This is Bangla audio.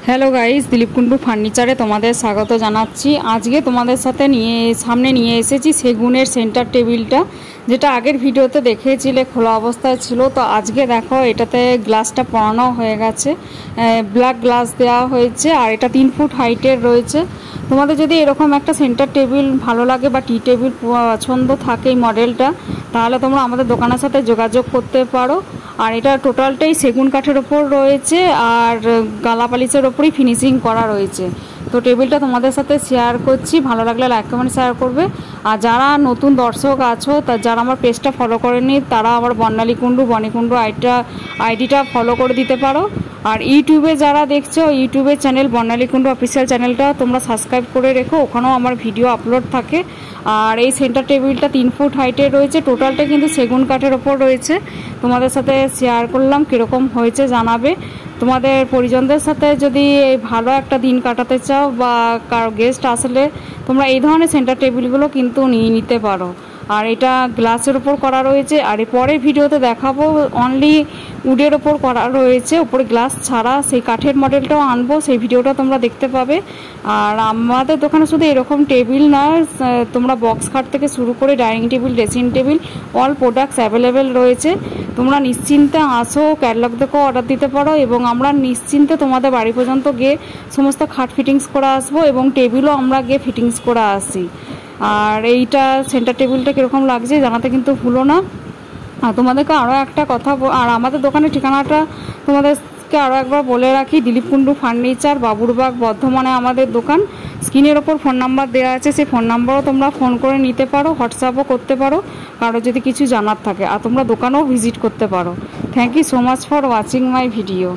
হ্যালো গাইস, দিলীপ কুন্ডু ফার্নিচারে তোমাদের স্বাগত জানাচ্ছি। আজকে তোমাদের সাথে সামনে নিয়ে এসেছি সেগুনের সেন্টার টেবিলটা, যেটা আগের ভিডিওতে দেখিয়েছিলে খোলা অবস্থায় ছিল। তো আজকে দেখো এটাতে গ্লাসটা পরানো হয়ে গেছে, ব্ল্যাক গ্লাস দেওয়া হয়েছে, আর এটা 3 ফুট হাইটের রয়েছে। তোমাদের যদি এরকম একটা সেন্টার টেবিল ভালো লাগে বা টি টেবিল পছন্দ থাকে এই মডেলটা, তাহলে তোমরা আমাদের দোকানের সাথে যোগাযোগ করতে পারো। আর এটা টোটালটাই সেগুন কাঠের ওপর রয়েছে আর গালা পালিশের ওপরই ফিনিশিং করা রয়েছে। তো টেবিলটা তোমাদের সাথে শেয়ার করছি, ভালো লাগলে লাইক কমেন্ট শেয়ার করবে। আর যারা নতুন দর্শক আছো, যারা আমার পেজটা ফলো করেনি, তারা আমার বর্ণালী কুন্ডু বনিকুন্ডু আইডিটা ফলো করে দিতে পারো। আর ইউটিউবে যারা দেখছো, ইউটিউবের চ্যানেল বর্ণালী কুন্ডু অফিসিয়াল চ্যানেলটা তোমরা সাবস্ক্রাইব করে রেখো, ওখানেও আমার ভিডিও আপলোড থাকে। আর এই সেন্টার টেবিলটা 3 ফুট হাইটের রয়েছে, টোটালটা কিন্তু সেগুন কাঠের ওপর রয়েছে। তোমাদের সাথে শেয়ার করলাম, কীরকম হয়েছে জানাবে। তোমাদের পরিজনদের সাথে যদি ভালো একটা দিন কাটাতে চাও বা কারো গেস্ট আসলে, তোমরা এই ধরনের সেন্টার টেবিলগুলো কিন্তু নিয়ে নিতে পারো। আর এটা গ্লাসের ওপর করা রয়েছে, আর পরের ভিডিওতে দেখাবো অনলি উডের ওপর করা রয়েছে, ওপরে গ্লাস ছাড়া। সেই কাঠের মডেলটাও আনবো, সেই ভিডিওটা তোমরা দেখতে পাবে। আর আমাদের দোকানে শুধু এরকম টেবিল নয়, তোমরা বক্স খাট থেকে শুরু করে dining table, dressing table, all products available রয়েছে। তোমরা নিশ্চিন্তে আসো, ক্যাটালগ দেখেও অর্ডার দিতে পারো, এবং আমরা নিশ্চিন্তে তোমাদের বাড়ি পর্যন্ত গিয়ে সমস্ত খাট ফিটিংস করে আসবো, এবং টেবিলও আমরা গিয়ে ফিটিংস করে আসি। আর এইটা সেন্টার টেবিলটা কীরকম লাগছে জানাতে কিন্তু ভুলো না। আর তোমাদেরকে আরও একটা কথা, আর আমাদের দোকানের ঠিকানাটা তোমাদেরকে আরও একবার বলে রাখি, দিলীপ কুন্ডু ফার্নিচার, বাবুরবাগ, বর্ধমানে আমাদের দোকান। স্ক্রিনের ওপর ফোন নাম্বার দেওয়া আছে, সেই ফোন নাম্বারও তোমরা ফোন করে নিতে পারো, হোয়াটসঅ্যাপও করতে পারো কারো যদি কিছু জানার থাকে। আর তোমরা দোকানেও ভিজিট করতে পারো। Thank you so much for watching my video.